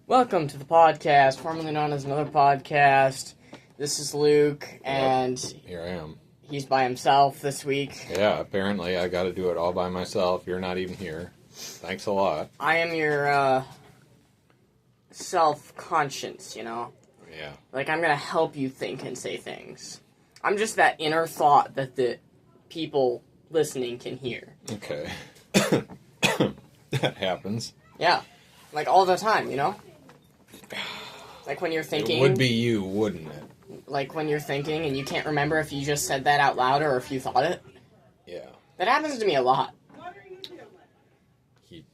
Welcome to the podcast, formerly known as Another Podcast. This is Luke, and here I am. He's by himself this week. Yeah, apparently I got to do it all by myself. You're not even here. Thanks a lot. I am your self-conscience, you know? Yeah. Like, I'm going to help you think and say things. I'm just that inner thought that the people listening can hear. Okay. That happens. Yeah. Like, all the time, you know? Like, when you're thinking... It would be you, wouldn't it? Like, when you're thinking and you can't remember if you just said that out loud or if you thought it. Yeah. That happens to me a lot. You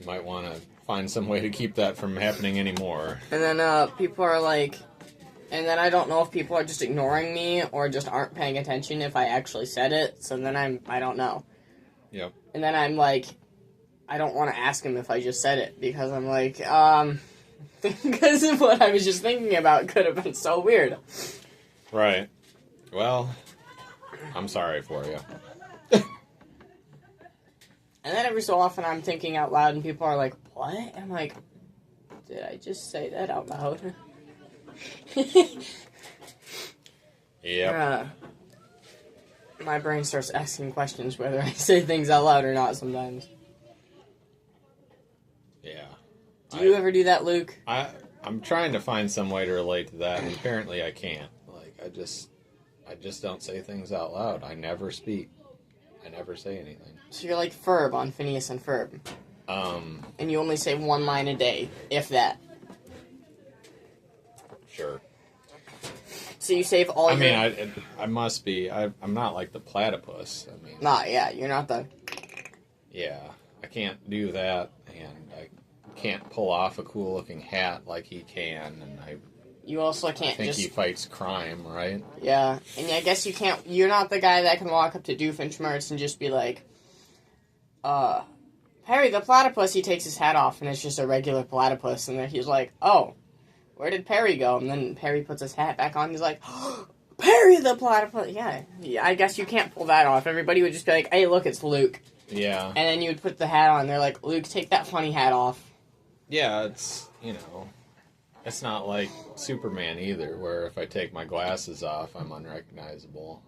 might want to find some way to keep that from happening anymore. And then people are like... And then I don't know if people are just ignoring me or just aren't paying attention if I actually said it. So then I don't know. Yep. And then I'm like... I don't want to ask him if I just said it. Because I'm like, because of what I was just thinking about could have been so weird. Right. Well, I'm sorry for you. And then every so often I'm thinking out loud and people are like, what? And I'm like, did I just say that out loud? Yep. My brain starts asking questions whether I say things out loud or not sometimes. Yeah. Do you ever do that, Luke? I'm trying to find some way to relate to that, and apparently I can't. Like, I just don't say things out loud. I never speak. I never say anything. So you're like Ferb on Phineas and Ferb. And you only say one line a day, if that. Sure. So you save all your... I mean, I must be. I'm not like the platypus. I mean... Nah, yeah, you're not the... Yeah, I can't do that, and I can't pull off a cool-looking hat like he can, and You also can't I think he fights crime, right? Yeah, and I guess you can't... You're not the guy that can walk up to Doofenshmirtz and just be like, Perry the platypus, he takes his hat off, and it's just a regular platypus, and then he's like, oh, where did Perry go? And then Perry puts his hat back on, and he's like, oh, Perry the platypus! Yeah, I guess you can't pull that off. Everybody would just be like, hey, look, it's Luke. Yeah. And then you would put the hat on, and they're like, Luke, take that funny hat off. Yeah, it's, it's not like Superman either, where if I take my glasses off, I'm unrecognizable.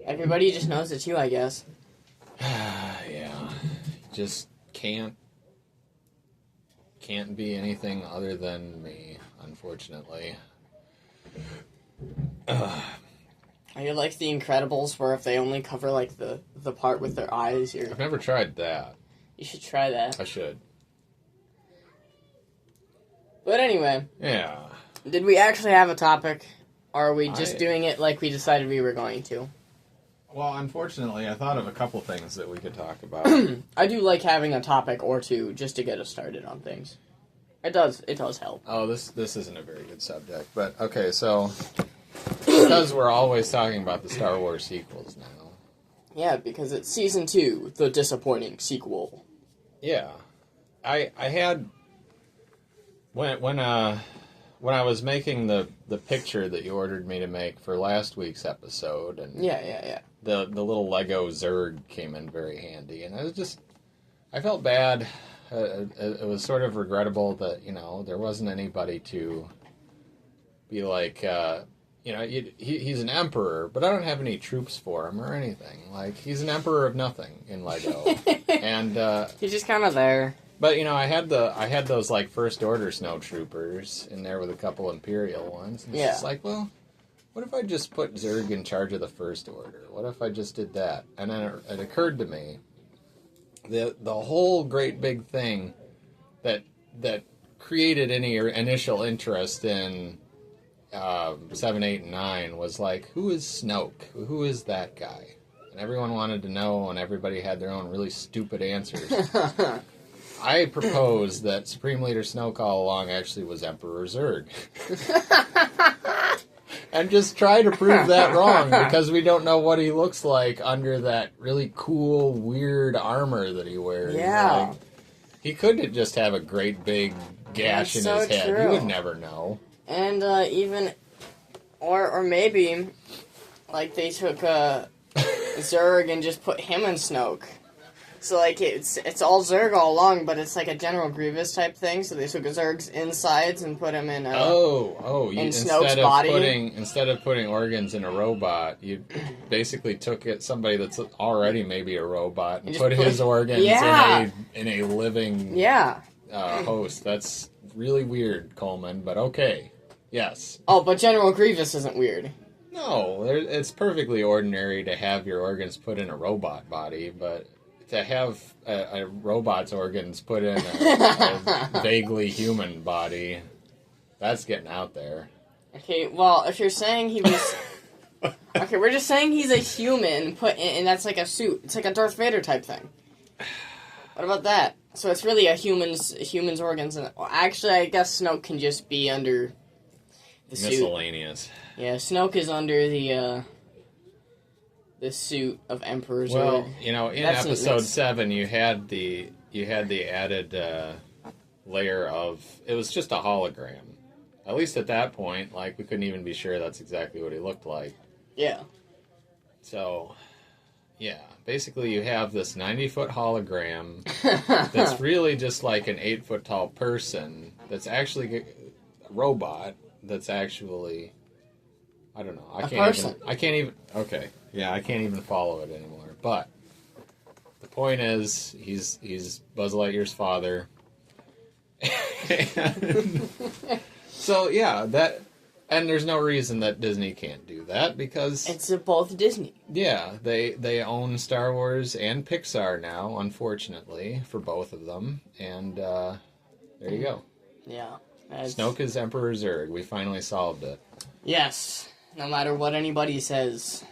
Everybody just knows it's you, I guess. Yeah. Just can't be anything other than me, unfortunately. Are you like The Incredibles, where if they only cover, like, the part with their eyes, you're... I've never tried that. You should try that. I should. But anyway. Yeah. Did we actually have a topic? Or are we just doing it like we decided we were going to? Well, unfortunately, I thought of a couple things that we could talk about. I do like having a topic or two just to get us started on things. It does help. Oh, this isn't a very good subject, but okay, so because we're always talking about the Star Wars sequels now. Yeah, because it's Season 2, the disappointing sequel. Yeah. I had when I was making the picture that you ordered me to make for last week's episode, and Yeah. the little Lego Zerg came in very handy, and I felt bad. It was sort of regrettable that, there wasn't anybody to be like, he's an emperor, but I don't have any troops for him or anything. Like, he's an emperor of nothing in Lego. And, he's just kind of there. But, I had those, like, First Order snowtroopers in there with a couple Imperial ones. And it's just like, well, what if I just put Zerg in charge of the First Order? What if I just did that? And then it occurred to me, the whole great big thing that created any initial interest in 7, 8, and 9 was like, who is Snoke? Who is that guy? And everyone wanted to know, and everybody had their own really stupid answers. I proposed that Supreme Leader Snoke all along actually was Emperor Zurg. And just try to prove that wrong, because we don't know what he looks like under that really cool, weird armor that he wears. Yeah. Like, he could just have a great big gash in his head. True. You would never know. And even, or maybe, like, they took Zurg and just put him in Snoke. So, like, it's all Zerg all along, but it's like a General Grievous type thing. So they took Zerg's insides and put him in Snoke's body. Instead of putting organs in a robot, you basically took somebody that's already maybe a robot and put his organs in a living host. That's really weird, Coleman, but okay. Yes. Oh, but General Grievous isn't weird. No, it's perfectly ordinary to have your organs put in a robot body, but to have a robot's organs put in a vaguely human body, that's getting out there. Okay, well, if you're saying he was... Okay, we're just saying he's a human put in, and that's like a suit. It's like a Darth Vader type thing. What about that? So it's really a human's organs. And actually, I guess Snoke can just be under the suit. Miscellaneous. Yeah, Snoke is under the suit of Emperor Zurg. Well, in episode 7, you had the added layer of, it was just a hologram. At least at that point, like, we couldn't even be sure that's exactly what he looked like. Yeah. So, yeah, basically you have this 90-foot hologram that's really just like an 8-foot tall person that's actually a robot that's actually, I don't know. I can't even follow it anymore. But the point is, he's Buzz Lightyear's father. So yeah, and there's no reason that Disney can't do that because it's both Disney. Yeah, they own Star Wars and Pixar now, unfortunately, for both of them, and there you go. Yeah. Snoke is Emperor Zurg. We finally solved it. Yes. No matter what anybody says,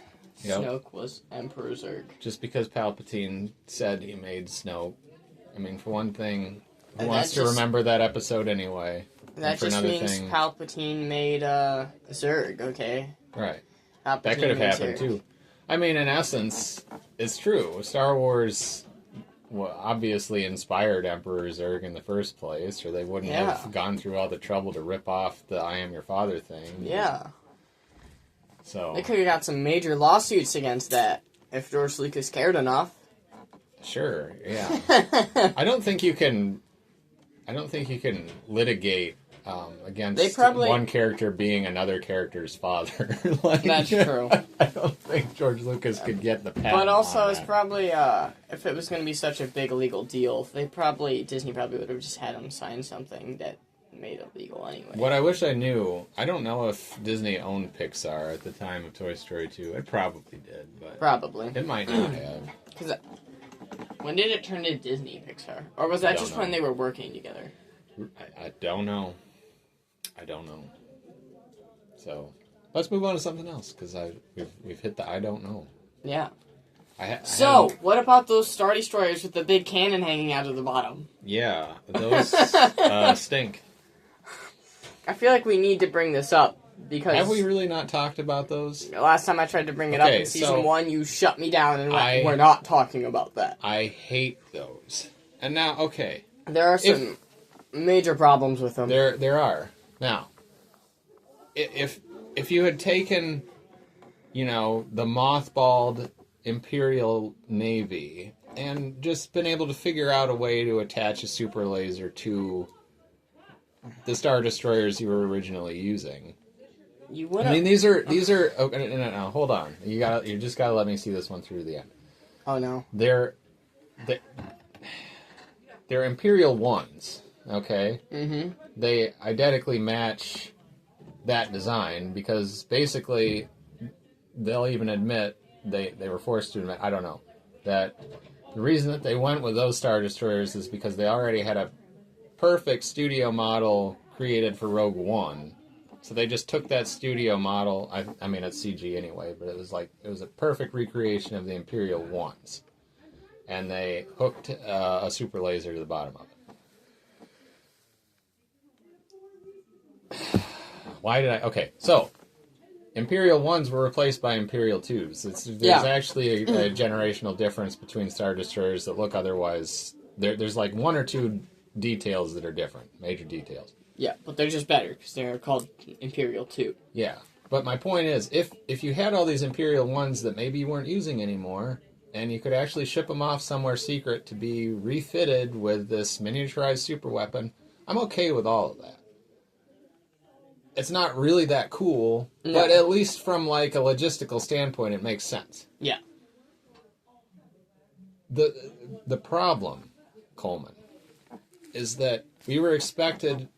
yep. Snoke was Emperor Zurg. Just because Palpatine said he made Snoke. I mean, for one thing, who wants to remember that episode anyway? That just means Palpatine made Zurg, okay? Right. Palpatine that could have happened, Zurg. too. I mean, in essence, it's true. Star Wars obviously inspired Emperor Zurg in the first place, or they wouldn't have gone through all the trouble to rip off the I Am Your Father thing. Yeah. So they could have got some major lawsuits against that if George Lucas cared enough. Sure, yeah. I don't think you can litigate against one character being another character's father. That's true. I don't think George Lucas could get the patent. But also, it's that. probably if it was going to be such a big legal deal, Disney probably would have just had him sign something that made it legal anyway. What I wish I knew, I don't know if Disney owned Pixar at the time of Toy Story 2. It probably did, but probably it might not have. Because when did it turn to Disney Pixar, or was that just when they were working together? I don't know. So let's move on to something else because we've hit the I don't know. Yeah. So what about those Star Destroyers with the big cannon hanging out of the bottom? Yeah, those stink. I feel like we need to bring this up because have we really not talked about those? Last time I tried to bring it up in season 1, you shut me down and we're not talking about that. I hate those. And now, there are some major problems with them. There are. Now, if you had taken, the mothballed Imperial Navy and just been able to figure out a way to attach a super laser to the Star Destroyers you were originally using. You would. I mean, these are. Okay, no, hold on. You just gotta let me see this one through the end. Oh no. They're Imperial ones. Okay. Mm-hmm. They identically match that design because basically they'll even admit they were forced to admit, I don't know, that the reason that they went with those Star Destroyers is because they already had a perfect studio model created for Rogue One. So they just took that studio model, I mean it's CG anyway, but it was a perfect recreation of the Imperial ones. And they hooked a super laser to the bottom of it. Why did I... Okay, so Imperial 1s were replaced by Imperial 2s. There's actually a generational difference between Star Destroyers that look otherwise... There's like one or two details that are different, major details. Yeah, but they're just better because they're called Imperial 2. Yeah, but my point is, if you had all these Imperial 1s that maybe you weren't using anymore, and you could actually ship them off somewhere secret to be refitted with this miniaturized super weapon, I'm okay with all of that. It's not really that cool, but at least from like a logistical standpoint, it makes sense. Yeah. The problem, Coleman, is that we were expected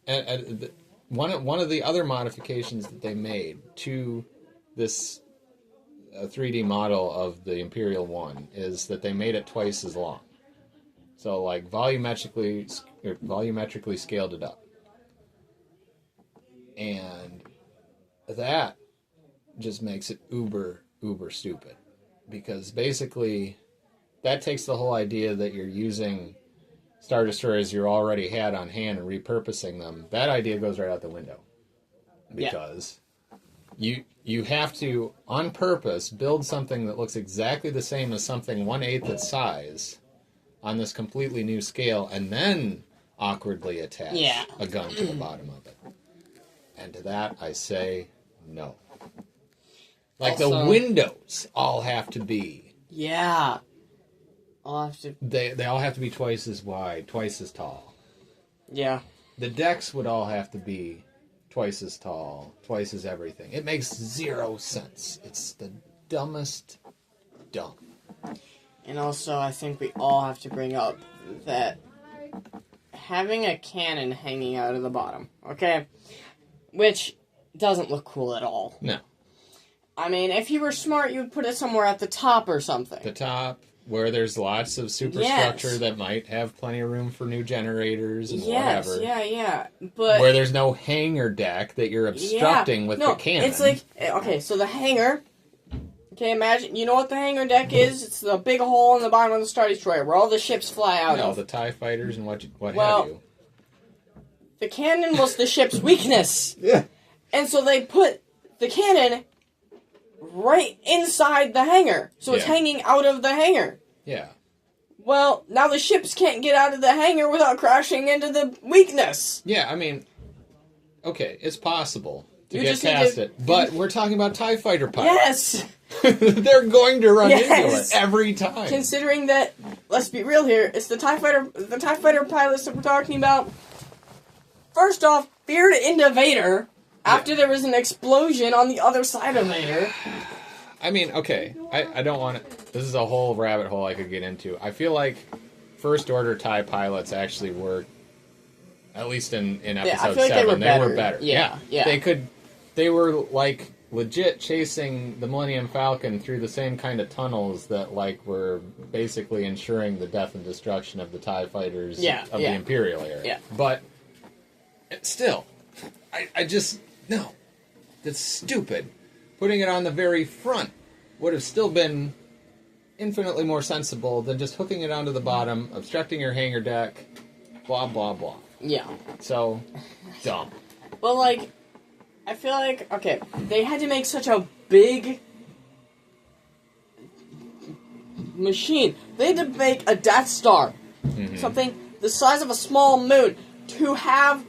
one of the other modifications that they made to this 3D model of the Imperial One is that they made it twice as long. So like volumetrically scaled it up. And that just makes it uber stupid. Because basically that takes the whole idea that you're using Star Destroyers you already had on hand and repurposing them. That idea goes right out the window. Because you have to, on purpose, build something that looks exactly the same as something 1/8 its size on this completely new scale, and then awkwardly attach a gun to the bottom of it. And to that, I say no. Like also, the windows all have to be. Yeah. I'll have to. They all have to be twice as wide, twice as tall. Yeah. The decks would all have to be twice as tall, twice as everything. It makes zero sense. It's the dumbest dumb. And also, I think we all have to bring up that having a cannon hanging out of the bottom, okay? Which doesn't look cool at all. No. I mean, if you were smart, you would put it somewhere at the top or something. The top, where there's lots of superstructure that might have plenty of room for new generators and whatever. Yeah. But where there's no hangar deck that you're obstructing with the cannon. It's like, okay, so the hangar, okay, imagine, you know what the hangar deck is? It's the big hole in the bottom of the Star Destroyer where all the ships fly out of. The TIE fighters and what have you. The cannon was the ship's weakness. Yeah. And so they put the cannon right inside the hangar. So it's hanging out of the hangar. Yeah. Well, now the ships can't get out of the hangar without crashing into the weakness. Yeah, I mean, okay, it's possible to get past it. But we're talking about TIE fighter pilots. Yes! They're going to run into it every time. Considering that, let's be real here, it's the TIE fighter pilots that we're talking about. First off, feared into Vader after there was an explosion on the other side of Vader. I mean, okay, I don't want to... This is a whole rabbit hole I could get into. I feel like First Order TIE pilots actually were, at least in Episode 7, they were better. Yeah. They were, like, legit chasing the Millennium Falcon through the same kind of tunnels that, like, were basically ensuring the death and destruction of the TIE fighters of the Imperial era. Yeah. But, still, I just... No. That's stupid. Putting it on the very front would have still been infinitely more sensible than just hooking it onto the bottom, obstructing your hangar deck, blah, blah, blah. Yeah. So, dumb. Well, like, I feel like, okay, they had to make such a big machine. They had to make a Death Star, something the size of a small moon, to have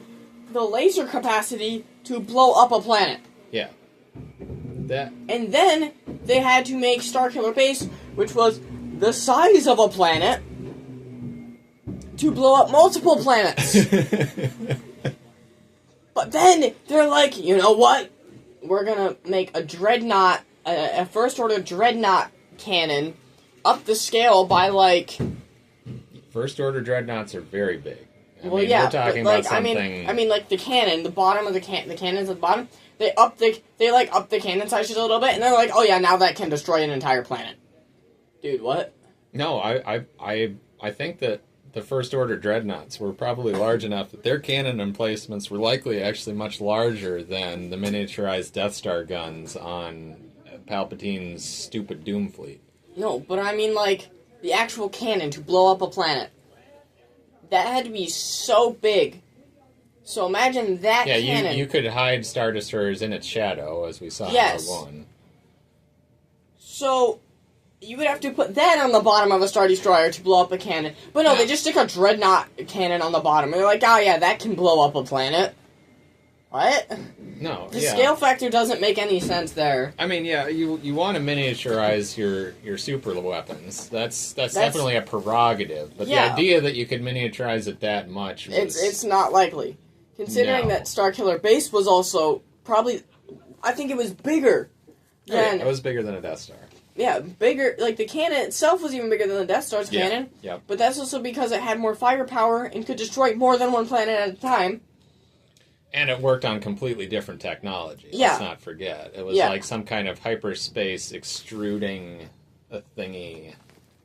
the laser capacity to blow up a planet. Yeah. And then they had to make Starkiller Base, which was the size of a planet, to blow up multiple planets. But then they're like, you know what? We're gonna make a dreadnought, a First Order dreadnought cannon, up the scale by like. First Order dreadnoughts are very big. We're talking about something. I mean, like the cannon, the bottom of the cannons at the bottom. They up the cannon sizes a little bit, and they're like, oh yeah, now that can destroy an entire planet. Dude, what? No, I think that the First Order dreadnoughts were probably large enough that their cannon emplacements were likely actually much larger than the miniaturized Death Star guns on Palpatine's stupid Doom fleet. No, but I mean, like, the actual cannon to blow up a planet. That had to be so big. So imagine that cannon. Yeah, you could hide Star Destroyers in its shadow, as we saw in Rogue One. So, you would have to put that on the bottom of a Star Destroyer to blow up a cannon. But no, they just stick a dreadnought cannon on the bottom. And they're like, oh yeah, that can blow up a planet. What? No, The scale factor doesn't make any sense there. I mean, yeah, you want to miniaturize your super weapons. That's definitely a prerogative. But the idea that you could miniaturize it that much was... It's not likely. Considering that Starkiller Base was also probably... I think it was bigger than... it was bigger than a Death Star. Yeah, bigger. Like, the cannon itself was even bigger than the Death Star's cannon. Yeah. But that's also because it had more firepower and could destroy more than one planet at a time. And it worked on completely different technology. Let's not forget. It was like some kind of hyperspace extruding a thingy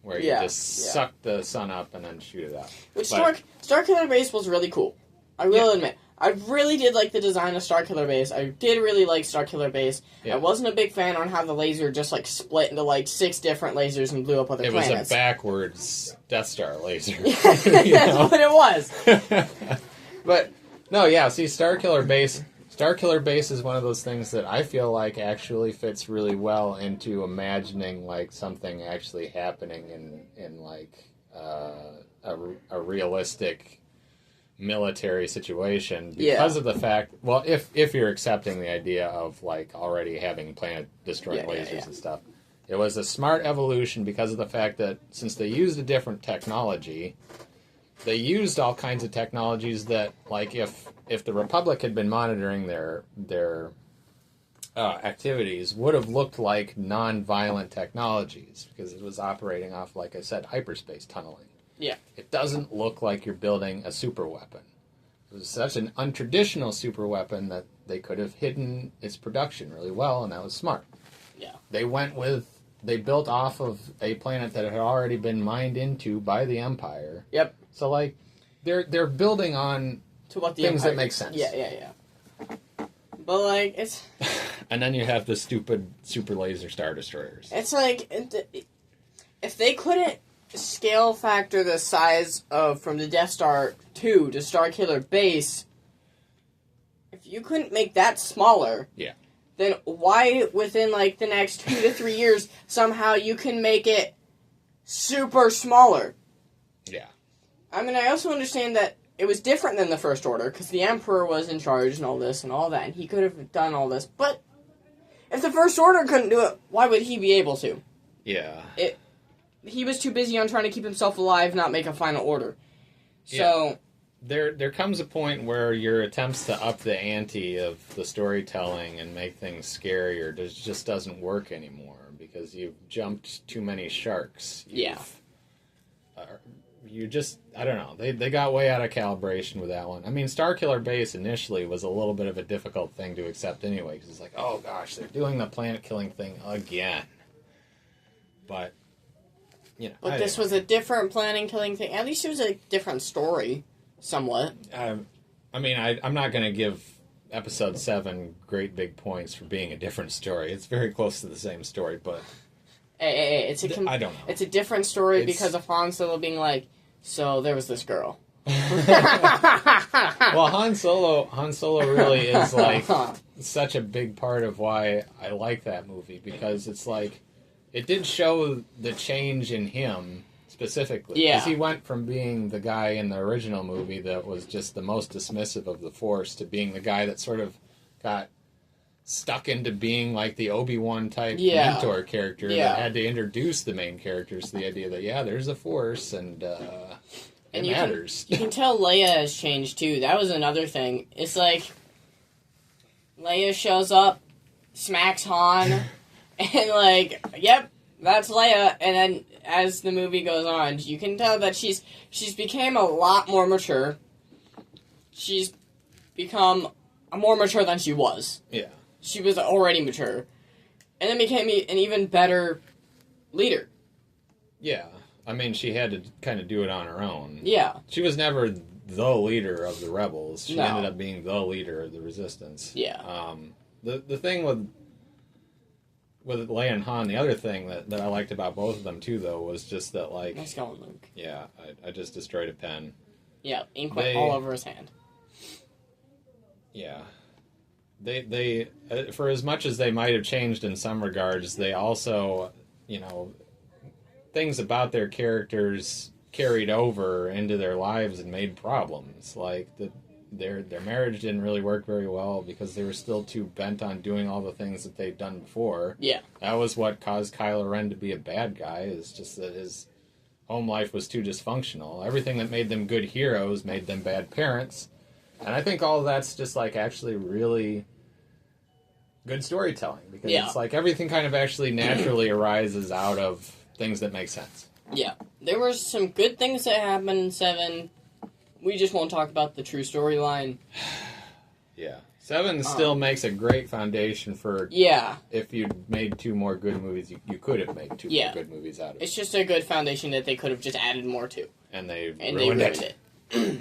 where you just suck the sun up and then shoot it out. Which Starkiller Base was really cool. I will admit. I really did like the design of Starkiller Base. I did really like Starkiller Base. Yeah. I wasn't a big fan on how the laser just, like, split into, like, 6 different lasers and blew up other planets. It was a backwards Death Star laser. That's what it was. But, no, yeah, see, Starkiller Base is one of those things that I feel like actually fits really well into imagining, like, something actually happening in like, a realistic military situation because of the fact, well, if you're accepting the idea of, like, already having planet-destroying lasers and stuff, it was a smart evolution because of the fact that since they used a different technology, they used all kinds of technologies that, like, if the Republic had been monitoring their activities, would have looked like non-violent technologies because it was operating off, like I said, hyperspace tunneling. Yeah. It doesn't look like you're building a super weapon. It was such an untraditional super weapon that they could have hidden its production really well, and that was smart. Yeah. They built off of a planet that had already been mined into by the Empire. Yep. So, like, they're building on to what the things Empire that make sense. Yeah. But, like, it's... And then you have the stupid super laser Star Destroyers. It's like, if they couldn't scale factor the size of from the Death Star 2 to Starkiller Base, if you couldn't make that smaller, then why within, like, the next 2 to 3 years somehow you can make it super smaller? Yeah. I mean, I also understand that it was different than the First Order because the Emperor was in charge and all this and all that, and he could have done all this, but if the First Order couldn't do it, why would he be able to? Yeah. He was too busy on trying to keep himself alive, not make a final order. So... There comes a point where your attempts to up the ante of the storytelling and make things scarier just doesn't work anymore because you've jumped too many sharks. You just... I don't know. They got way out of calibration with that one. I mean, Starkiller Base initially was a little bit of a difficult thing to accept anyway because it's like, oh gosh, they're doing the planet-killing thing again. But... You know, but this was a different killing thing. At least it was a different story, somewhat. I mean, I'm not going to give Episode 7 great big points for being a different story. It's very close to the same story, but... I don't know. It's a different story because of Han Solo being like, so there was this girl. Well, Han Solo really is, like, such a big part of why I like that movie, because it's like... It did show the change in him, specifically. Yeah. Because he went from being the guy in the original movie that was just the most dismissive of the Force to being the guy that sort of got stuck into being like the Obi-Wan type mentor character that had to introduce the main characters to the idea that, there's a Force and it matters. You can tell Leia has changed, too. That was another thing. It's like, Leia shows up, smacks Han... And, like, yep, that's Leia. And then, as the movie goes on, you can tell that she's became a lot more mature. She's become more mature than she was. Yeah. She was already mature. And then became an even better leader. Yeah. I mean, she had to kind of do it on her own. Yeah. She was never the leader of the rebels. She ended up being the leader of the resistance. Yeah. The thing with Leia and Han, the other thing that I liked about both of them, too, though, was just that, like... Nice going, Luke. Yeah, I just destroyed a pen. Yeah, ink went all over his hand. Yeah. They for as much as they might have changed in some regards, they also, things about their characters carried over into their lives and made problems. Like, their marriage didn't really work very well because they were still too bent on doing all the things that they'd done before. Yeah. That was what caused Kylo Ren to be a bad guy, is just that his home life was too dysfunctional. Everything that made them good heroes made them bad parents. And I think all of that's just, like, actually really good storytelling. Because it's like everything kind of actually naturally arises out of things that make sense. Yeah. There were some good things that happened in 7. We just won't talk about the true storyline. Yeah. 7 still makes a great foundation for... If you'd made 2 more good movies, you could have made 2 more good movies out of it. It's just a good foundation that they could have just added more to. And they ruined it. Anyway.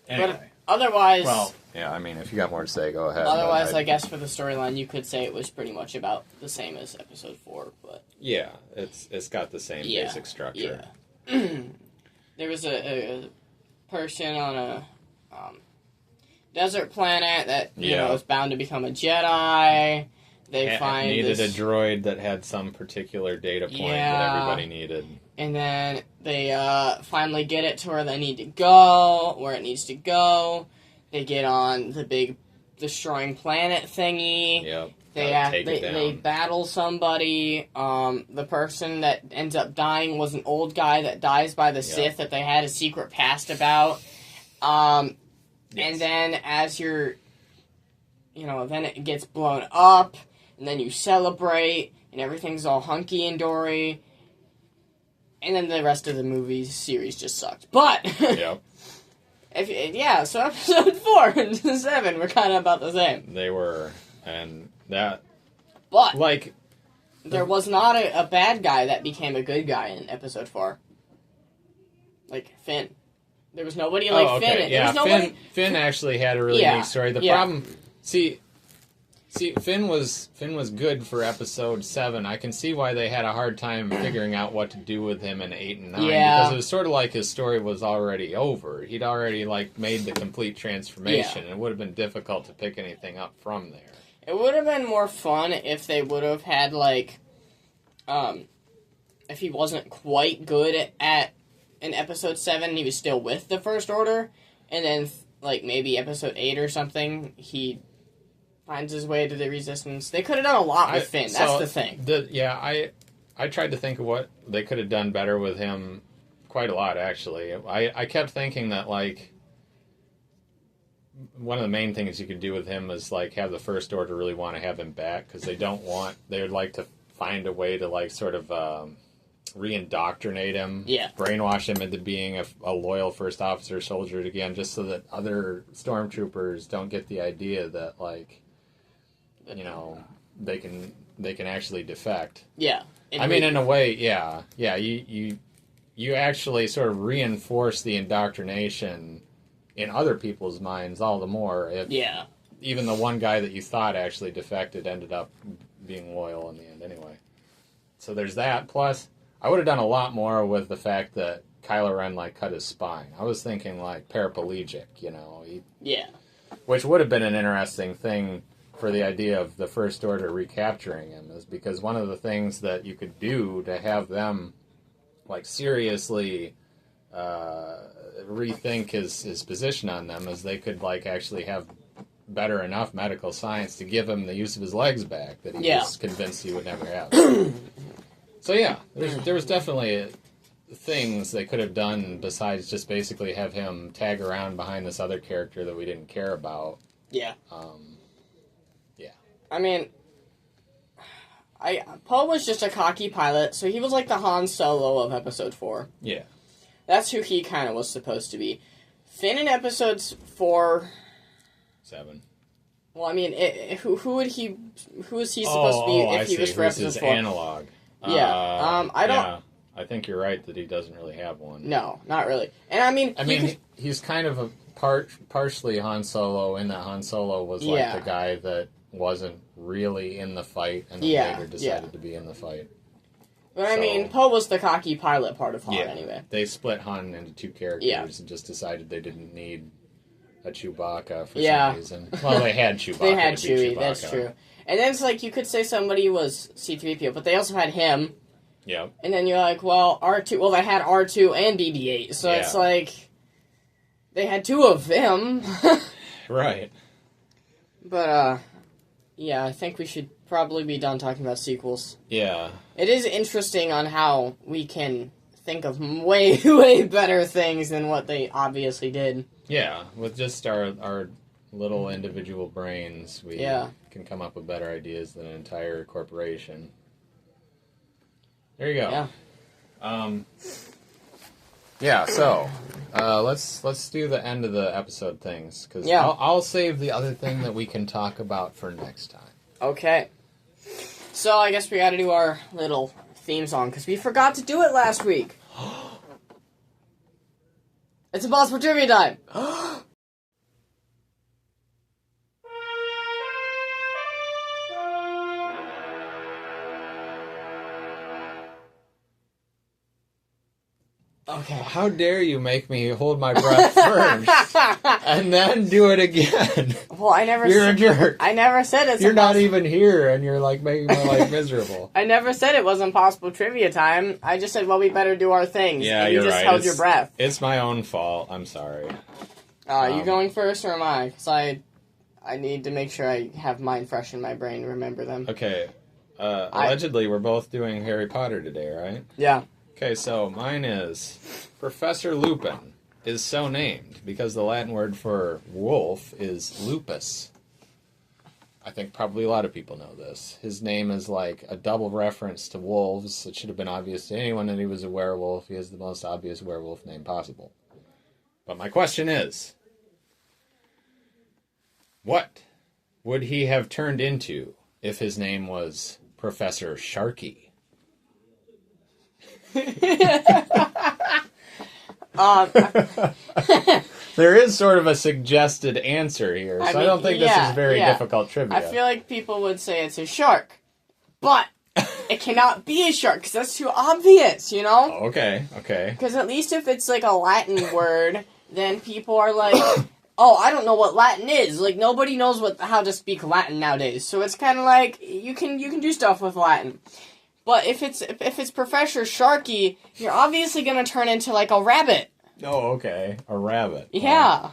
But otherwise... Well, yeah, I mean, if you got more to say, go ahead. Otherwise, I guess for the storyline, you could say it was pretty much about the same as Episode 4, but... Yeah, it's got the same basic structure. Yeah. There was a person on a desert planet that you know was bound to become a Jedi. They needed a droid that had some particular data point that everybody needed, and then they finally get it to where they need to go, where it needs to go. They get on the big destroying planet thingy. Yep. They battle somebody. The person that ends up dying was an old guy that dies by the Sith that they had a secret past about. And then as you're, then it gets blown up, and then you celebrate, and everything's all hunky and dory. And then the rest of the movie series just sucked. But so episode 4 and 7 were kind of about the same. They were, and that. But there was not a bad guy that became a good guy in episode 4. Like Finn. There was nobody like Finn. Yeah, Finn actually had a really neat story. The problem, see, Finn was good for episode 7. I can see why they had a hard time figuring out what to do with him in 8 and 9 because it was sort of like his story was already over. He'd already made the complete transformation, and it would have been difficult to pick anything up from there. It would have been more fun if they would have had if he wasn't quite good at in episode 7, he was still with the First Order, and then maybe episode 8 or something, he finds his way to the Resistance. They could have done a lot with Finn. That's the thing. I tried to think of what they could have done better with him. Quite a lot, actually. I kept thinking that one of the main things you could do with him is have the First Order really want to have him back because they would like to find a way to sort of re-indoctrinate him, brainwash him into being a loyal first officer soldier again, just so that other stormtroopers don't get the idea that they can actually defect. Yeah. I mean, in a way, you actually sort of reinforce the indoctrination in other people's minds all the more if even the one guy that you thought actually defected ended up being loyal in the end anyway. So there's that. Plus, I would have done a lot more with the fact that Kylo Ren cut his spine. I was thinking paraplegic, which would have been an interesting thing for the idea of the First Order recapturing him, is because one of the things that you could do to have them seriously rethink his position on them is they could actually have better enough medical science to give him the use of his legs back that he was convinced he would never have. So there was definitely things they could have done besides just basically have him tag around behind this other character that we didn't care about. Yeah. I mean, Poe was just a cocky pilot, so he was like the Han Solo of episode 4. Yeah. That's who he kind of was supposed to be. Finn in episodes 4... 7. Well, I mean, who was he supposed to be if he was for episode 4? Analog. Yeah. I don't... Yeah. I think you're right that he doesn't really have one. No, not really. And I mean... he's kind of partially Han Solo in that Han Solo was the guy that wasn't really in the fight and then later decided to be in the fight. But I mean, Poe was the cocky pilot part of Han anyway. They split Han into 2 characters and just decided they didn't need a Chewbacca for some reason. Well, they had Chewbacca. They had Chewie, that's true. And then it's you could say somebody was C-3PO, but they also had him. Yeah. And then you're well, R2, they had R2 and BB-8, so it's They had two of him. Right. But, yeah, I think we should probably be done talking about sequels. Yeah. It is interesting on how we can think of way, way better things than what they obviously did. Yeah, with just our little individual brains, we can come up with better ideas than an entire corporation. There you go. Yeah. So let's do the end of the episode things, because I'll save the other thing that we can talk about for next time. Okay. So I guess we got to do our little theme song because we forgot to do it last week. It's Impossible Trivia time. Okay. How dare you make me hold my breath first and then do it again? Well, I never. You're a jerk. I never said it's. You're not even here, and you're like making my life miserable. I never said it was Impossible Trivia time. I just said, well, we better do our things. Yeah, and you're you just right. held your breath. It's my own fault. I'm sorry. Are you going first, or am I? Because I need to make sure I have mine fresh in my brain to remember them. Okay. Allegedly, we're both doing Harry Potter today, right? Yeah. Okay, so mine is Professor Lupin is so named because the Latin word for wolf is lupus. I think probably a lot of people know this. His name is like a double reference to wolves. It should have been obvious to anyone that he was a werewolf. He has the most obvious werewolf name possible. But my question is, what would he have turned into if his name was Professor Sharky? There is sort of a suggested answer here, so I don't think this is very difficult trivia. I feel like people would say it's a shark, but it cannot be a shark because that's too obvious, you know? Okay. Because at least if it's like a Latin word, then people are like, oh, I don't know what Latin is. Like, nobody knows how to speak Latin nowadays, so it's kind of like you can do stuff with Latin. But if it's Professor Sharky, you're obviously gonna turn into like a rabbit. Oh, okay. A rabbit. Yeah.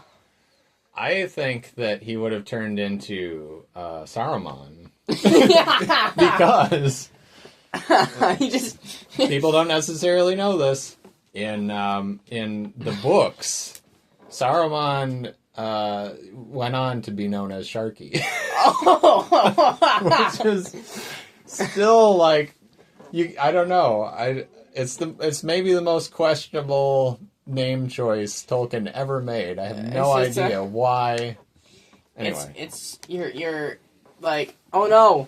I think that he would have turned into Saruman. Because people don't necessarily know this. In the books, Saruman went on to be known as Sharky. Which is still like I don't know. It's maybe the most questionable name choice Tolkien ever made. I have no idea why. Anyway, you're like, oh no,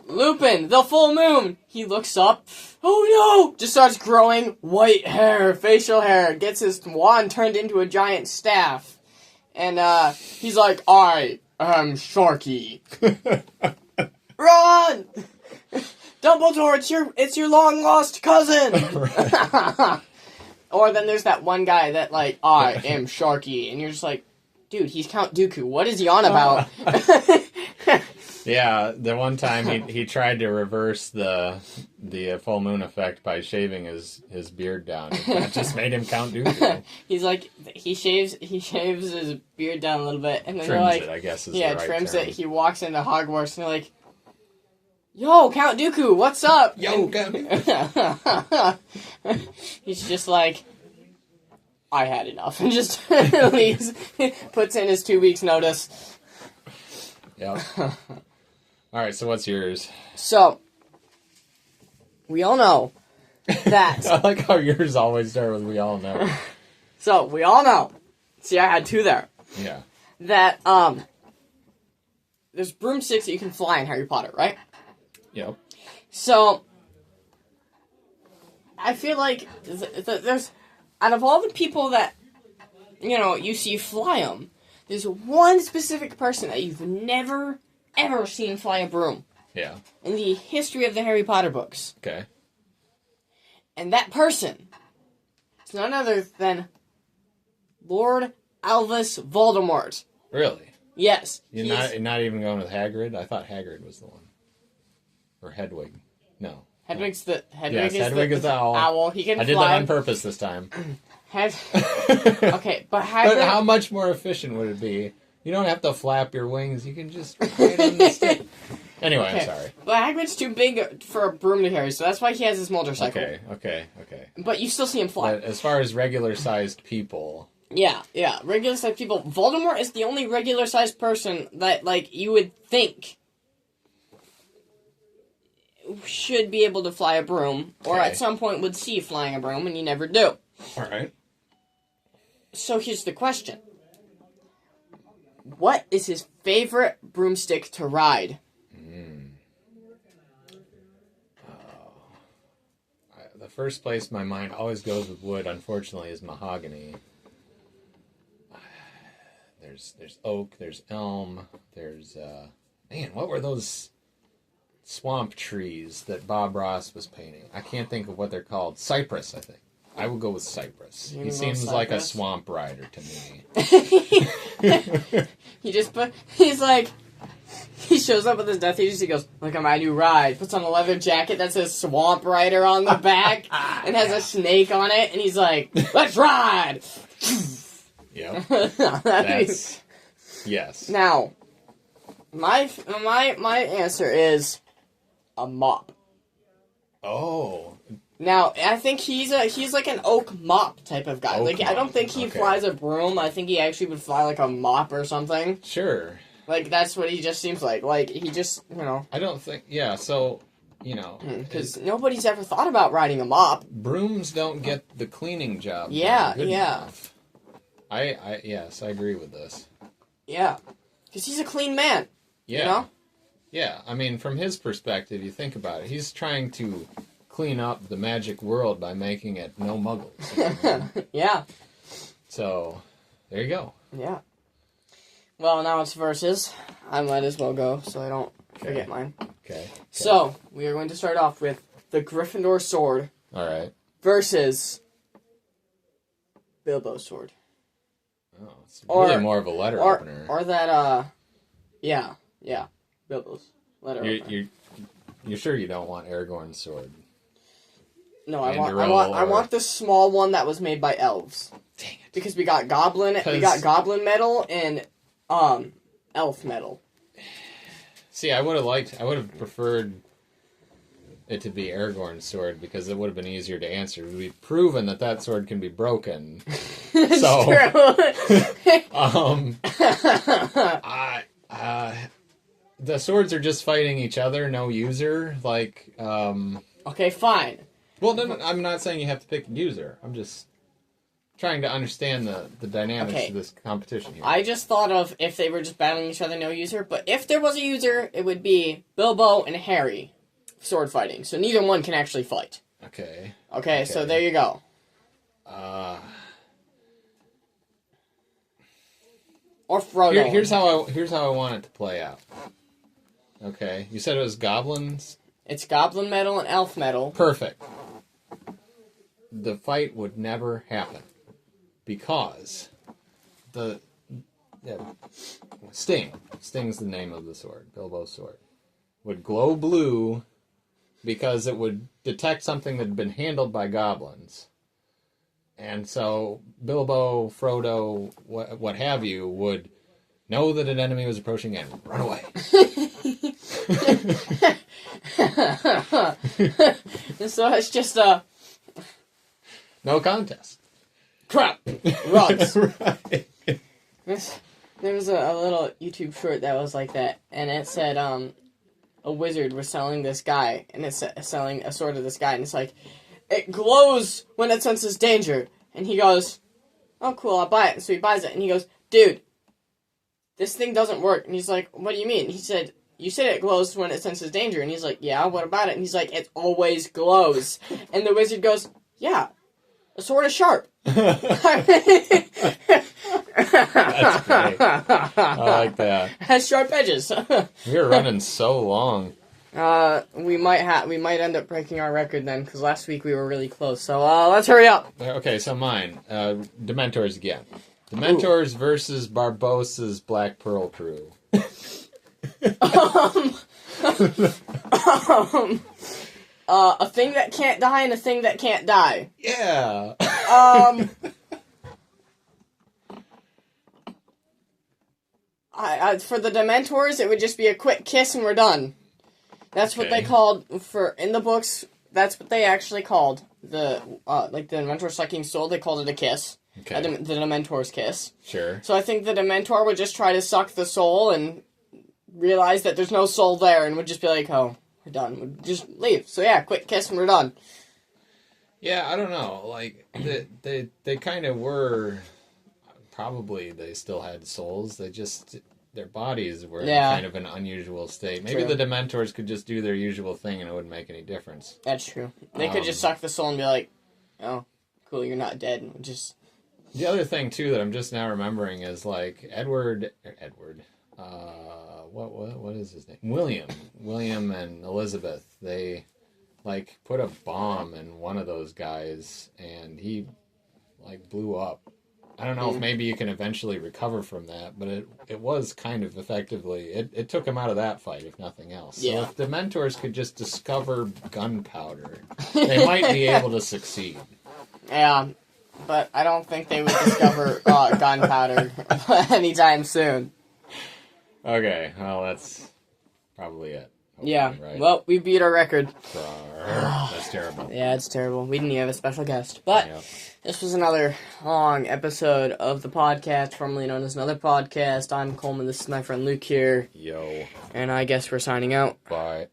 Lupin, the full moon. He looks up. Oh no! Just starts growing white hair, facial hair. Gets his wand turned into a giant staff, and he's like, I am Sharky. Run! Dumbledore, it's your long lost cousin. Or then there's that one guy that like, I am Sharky, and you're just like, dude, he's Count Dooku. What is he on about? Yeah, the one time he tried to reverse the full moon effect by shaving his beard down. That just made him Count Dooku. He's like, he shaves his beard down a little bit, and then trims like, it, I guess is the right trims term. it. He walks into Hogwarts, and they're like, yo, Count Dooku, what's up? Yo, Count Dooku. He's just like, I had enough, and just leaves, puts in his 2 weeks notice. Yep. Alright, so what's yours? So, we all know that... I like how yours always start with we all know. So, we all know. See, I had two there. Yeah. That, there's broomsticks that you can fly in Harry Potter, right? Yep. So, I feel like there's, out of all the people that, you see fly them, there's one specific person that you've never, ever seen fly a broom. Yeah. In the history of the Harry Potter books. Okay. And that person is none other than Lord Albus Voldemort. Really? Yes. You're not even going with Hagrid? I thought Hagrid was the one. Or Hedwig. No. Hedwig is Hedwig is the owl. He can fly. I did that on purpose this time. Okay, but how much more efficient would it be? You don't have to flap your wings. You can just ride on the stick. Anyway, okay. I'm sorry. But Hagrid's too big for a broom to carry, so that's why he has his motorcycle. Okay. But you still see him fly. But as far as regular-sized people... Yeah. Regular-sized people. Voldemort is the only regular-sized person that, like, you would think should be able to fly a broom, or at some point would see flying a broom, and you never do. Alright. So here's the question. What is his favorite broomstick to ride? The first place my mind always goes with wood, unfortunately, is mahogany. There's oak, there's elm, there's, man, what were those swamp trees that Bob Ross was painting? I can't think of what they're called. Cypress, I think. I would go with Cypress. He seems like a swamp rider to me. He shows up with his Death Eaters, he goes, look at my new ride. Puts on a leather jacket that says Swamp Rider on the back, and has a snake on it, and he's like, let's ride! Yep. That's... Yes. Now, my answer is a mop. Oh. Now, I think he's like an oak mop type of guy. I don't think he flies a broom. I think he actually would fly like a mop or something. Sure. Like, that's what he just seems like. Like, he just, I don't think... Yeah, so, because nobody's ever thought about riding a mop. Brooms don't get the cleaning job. Yeah. Enough. Yes, I agree with this. Yeah. Because he's a clean man. Yeah. Yeah, I mean, from his perspective, you think about it, he's trying to clean up the magic world by making it no muggles. Yeah. So, there you go. Yeah. Well, now it's versus. I might as well go so I don't forget mine. Okay. So, we are going to start off with the Gryffindor sword. Alright. Versus Bilbo's sword. Oh, it's really more of a letter opener. Or that, yeah, Bilbo's letter opener. You're sure you don't want Aragorn's sword? No, I want the small one that was made by elves. Dang it. Because we got goblin metal and elf metal. See, I would have preferred it to be Aragorn's sword because it would have been easier to answer. We've proven that sword can be broken. It's so, true. The swords are just fighting each other, no user. Like, Okay, fine. Well, no, I'm not saying you have to pick a user. I'm just trying to understand the dynamics of this competition here. I just thought of if they were just battling each other, no user. But if there was a user, it would be Bilbo and Harry sword fighting. So neither one can actually fight. Okay, so there you go. Or Frodo. Here's how I want it to play out. Okay, you said it was goblins? It's goblin metal and elf metal. Perfect. The fight would never happen. Because Sting's the name of the sword, Bilbo's sword, would glow blue because it would detect something that had been handled by goblins. And so Bilbo, Frodo, what have you, would know that an enemy was approaching and run away. So it's just no contest. Crap! Runs. Right. There was a little YouTube short that was like that, and it said, a wizard was selling this guy, and it's selling a sword to this guy, and it's like, it glows when it senses danger. And he goes, oh, cool, I'll buy it. And so he buys it, and he goes, dude, this thing doesn't work. And he's like, what do you mean? He said, you said it glows when it senses danger. And he's like, yeah, what about it? And he's like, it always glows. And the wizard goes, yeah, a sword is sharp. That's great. I like that. It has sharp edges. We're running so long. We might end up breaking our record then, because last week we were really close. So, let's hurry up. Okay, so mine. Dementors again. Dementors versus Barbossa's Black Pearl crew. A thing that can't die and a thing that can't die. Yeah. For the Dementors, it would just be a quick kiss and we're done. That's what they called, in the books, that's what they actually called the Dementor sucking soul, they called it a kiss. Okay. The Dementor's kiss. Sure. So I think the Dementor would just try to suck the soul and realize that there's no soul there and would just be like, oh, we're done. We'd just leave. So yeah, quick kiss and we're done. Yeah, I don't know. Like, they kind of were, probably they still had souls. They just, their bodies were in kind of an unusual state. Maybe the Dementors could just do their usual thing and it wouldn't make any difference. That's true. They could just suck the soul and be like, oh, cool, you're not dead. And just... The other thing, too, that I'm just now remembering is, like, Edward, what is his name? William and Elizabeth, they, like, put a bomb in one of those guys, and he, like, blew up. I don't know if maybe you can eventually recover from that, but it was kind of effectively, it took him out of that fight, if nothing else. Yeah. So if the Mentors could just discover gunpowder, they might be able to succeed. Yeah. But I don't think they would discover gunpowder anytime soon. Okay, well, that's probably it. Hopefully, Yeah, right? well, we beat our record. That's terrible. Yeah, it's terrible. We didn't even have a special guest. But this was another long episode of the podcast, formerly known as Another Podcast. I'm Coleman, this is my friend Luke here. Yo. And I guess we're signing out. Bye.